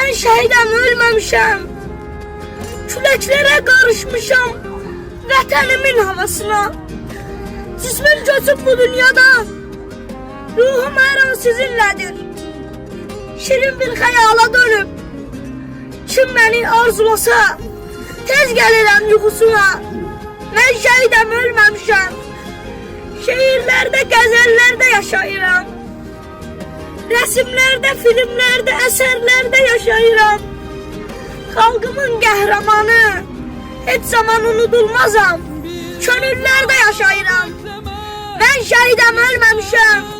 Ben şehidem, ölmemişim. Küleklere karışmışam vatanimin havasına. Cismim göçüp bu dünyada, ruhum her an sizinledir. Şirin bir hayala dönüp kim beni arzulasa, tez gelirəm yuxusuna. Ben şehidem, ölmemişim. Şehirlerde, gazelerde yaşayıram. Resimlerde, filmlerde, eserlerde yaşayıram. Halkımın qəhrəmanı, hiç zaman unudulmazam. Könüllerde yaşayıram. Ben şehidem, ölmemişim.